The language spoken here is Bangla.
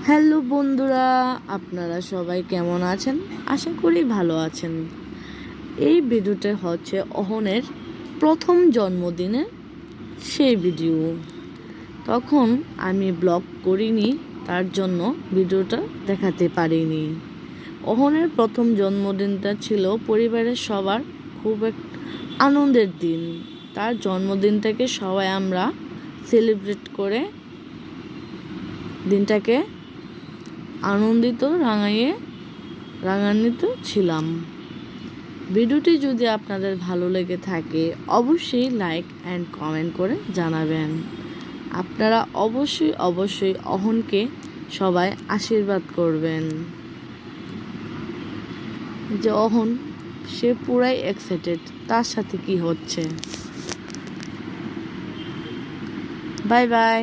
হ্যালো বন্ধুরা, আপনারা সবাই কেমন আছেন? আশা করি ভালো আছেন। এই ভিডিওটা হচ্ছে অহনের প্রথম জন্মদিনের সেই ভিডিও। তখন আমি ব্লগ করিনি, তার জন্য ভিডিওটা দেখাতে পারিনি। অহনের প্রথম জন্মদিনটা ছিল পরিবারের সবার খুব এক আনন্দের দিন। তার জন্মদিনটাকে সবাই আমরা সেলিব্রেট করে দিনটাকে রাঙান্বিত ছিলাম। ভিডিওটি যদি আপনাদের ভালো লেগে থাকে অবশ্যই লাইক অ্যান্ড কমেন্ট করে জানাবেন। আপনারা অবশ্যই অহনকে সবাই আশীর্বাদ করবেন। যে অহন সে পুরাই এক্সাইটেড তার সাথে কি হচ্ছে। Bye bye.